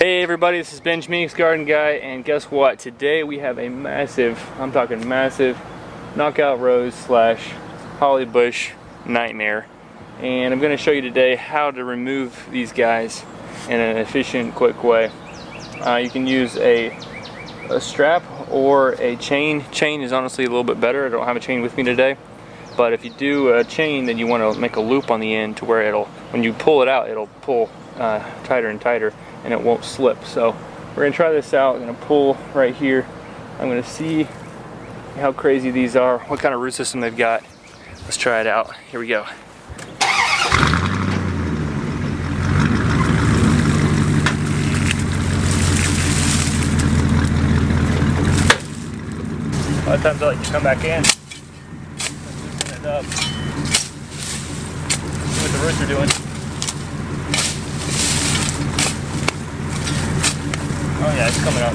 Hey everybody, this is Benj, Gardenguy, and guess what? Today we have a massive, I'm talking massive, knockout rose slash holly bush nightmare. And I'm going to show you today how to remove these guys in an efficient, quick way. You can use a strap or a chain. Chain is honestly a little bit better. I don't have a chain with me today. But if you do a chain, then you want to make a loop on the end to where it'll, when you pull it out, it'll pull tighter and tighter and it won't slip. So we're going to try this out. I'm going to pull right here. I'm going to see how crazy these are, what kind of root system they've got. Let's try it out. Here we go. A lot of times I like to come back in, loosen it up, see what the roots are doing. Oh yeah, it's coming up.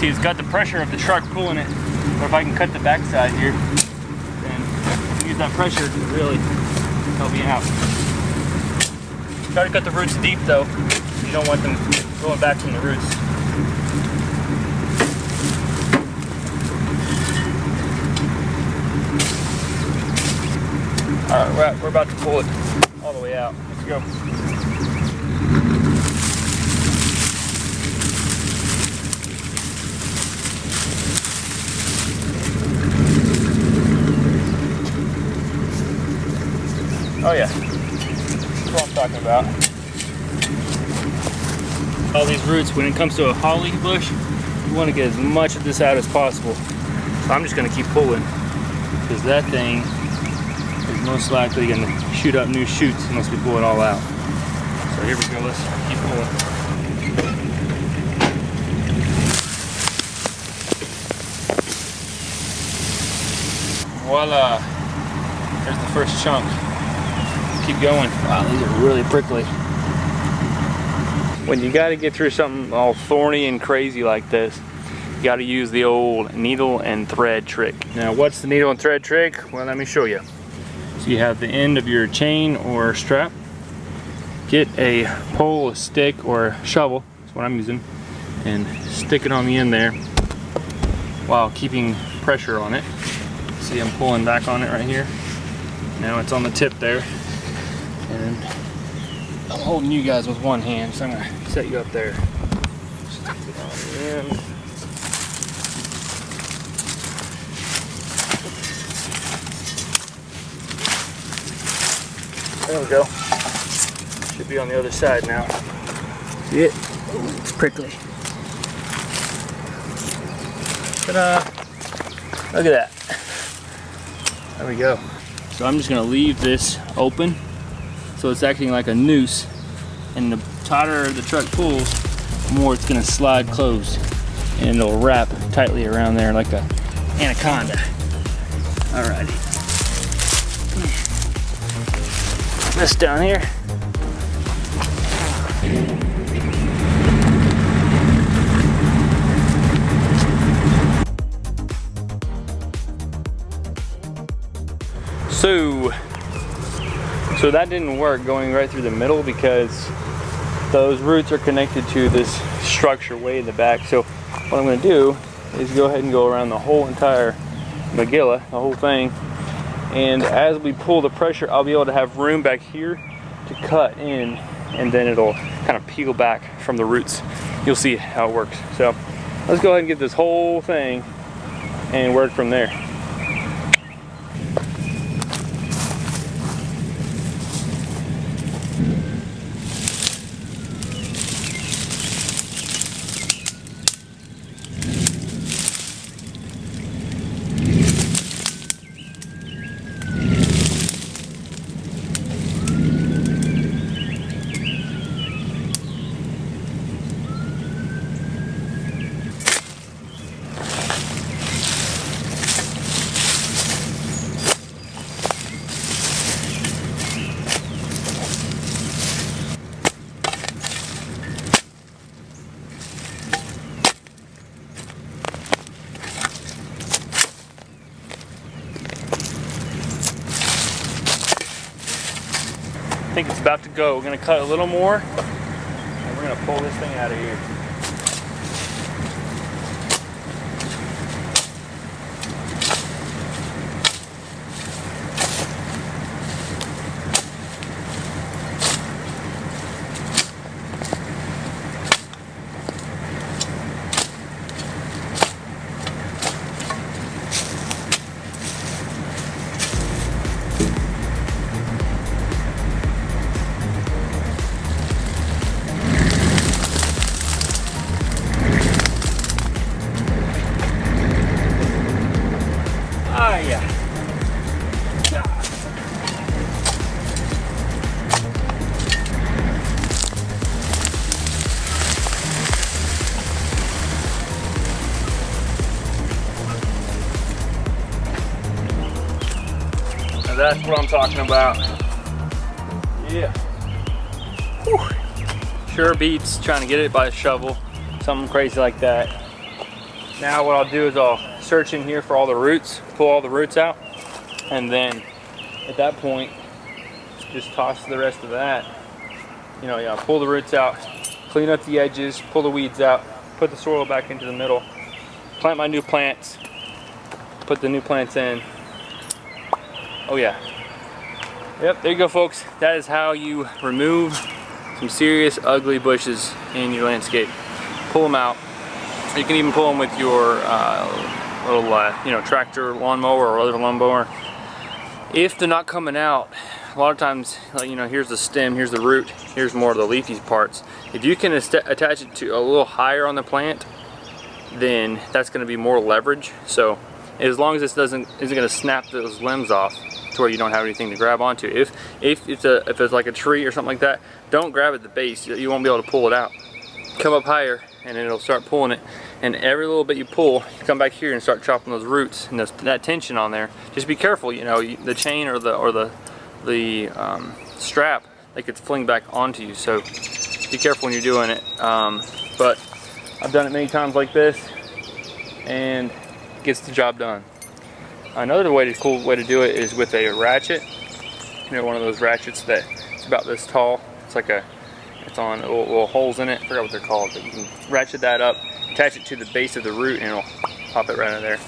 It's got the pressure of the truck pulling it. But if I can cut the backside here, then use that pressure to really help me out. Try to cut the roots deep though. You don't want them going back from the roots. Alright, we're about to pull it all the way out. Let's go. Oh yeah, that's what I'm talking about. All these roots, when it comes to a holly bush, you want to get as much of this out as possible. So I'm just going to keep pulling, because that thing is most likely going to shoot up new shoots unless we pull it all out. So here we go, let's keep pulling. Voila, there's the first chunk. Keep going. Wow, these are really prickly. When you got to get through something all thorny and crazy like this, you got to use the old needle and thread trick. Now, what's the needle and thread trick? Well, let me show you. So you have the end of your chain or strap. Get a pole, a stick, or a shovel, that's what I'm using, and stick it on the end there while keeping pressure on it. See, I'm pulling back on it right here. Now it's on the tip there. And I'm holding you guys with one hand, so I'm going to set you up there. Stick it on the end. There we go. Should be on the other side now. See it? Ooh, it's prickly. Ta-da! Look at that. There we go. So I'm just going to leave this open. So it's acting like a noose, and the tighter the truck pulls, the more it's going to slide closed, and it'll wrap tightly around there like a anaconda. Alrighty. This down here. So that didn't work going right through the middle because those roots are connected to this structure way in the back. So what I'm going to do is go ahead and go around the whole entire magilla, the whole thing. And as we pull the pressure, I'll be able to have room back here to cut in, and then it'll kind of peel back from the roots. You'll see how it works. So let's go ahead and get this whole thing and work from there. I think it's about to go. We're gonna cut a little more, and we're gonna pull this thing out of here. Yeah. Now that's what I'm talking about. Yeah. Whew. Sure beats trying to get it by a shovel, something crazy like that. Now what I'll do is I'll search in here for all the roots, pull all the roots out, and then at that point just toss the rest of that. You know, yeah, pull the roots out, clean up the edges, pull the weeds out, put the soil back into the middle, plant my new plants, put the new plants in. Oh yeah. Yep, there you go folks. That is how you remove some serious ugly bushes in your landscape. Pull them out. You can even pull them with your little, tractor lawnmower or other lawnmower. If they're not coming out, a lot of times, here's the stem, here's the root, here's more of the leafy parts. If you can attach it to a little higher on the plant, then that's going to be more leverage. So as long as this isn't going to snap those limbs off to where you don't have anything to grab onto. If it's like a tree or something like that, don't grab at the base. You won't be able to pull it out. Come up higher and it'll start pulling it, and every little bit you pull, you come back here and start chopping those roots and that tension on there. Just be careful, the chain or the strap, they could fling back onto you, so be careful when you're doing it. But I've done it many times like this, and it gets the job done. Another cool way to do it is with a ratchet. One of those ratchets that it's about this tall. It's on little holes in it. I forgot what they're called, but you can ratchet that up, attach it to the base of the root, and it'll pop it right in there.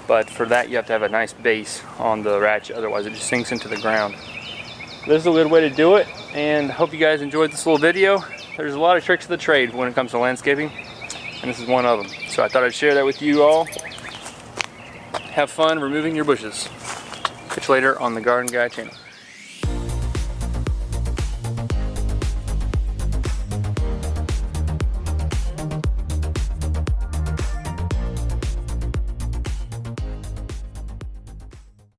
But for that, you have to have a nice base on the ratchet, otherwise it just sinks into the ground. This is a good way to do it, and I hope you guys enjoyed this little video. There's a lot of tricks of the trade when it comes to landscaping, and this is one of them. So I thought I'd share that with you all. Have fun removing your bushes. Catch you later on the Garden Guy channel.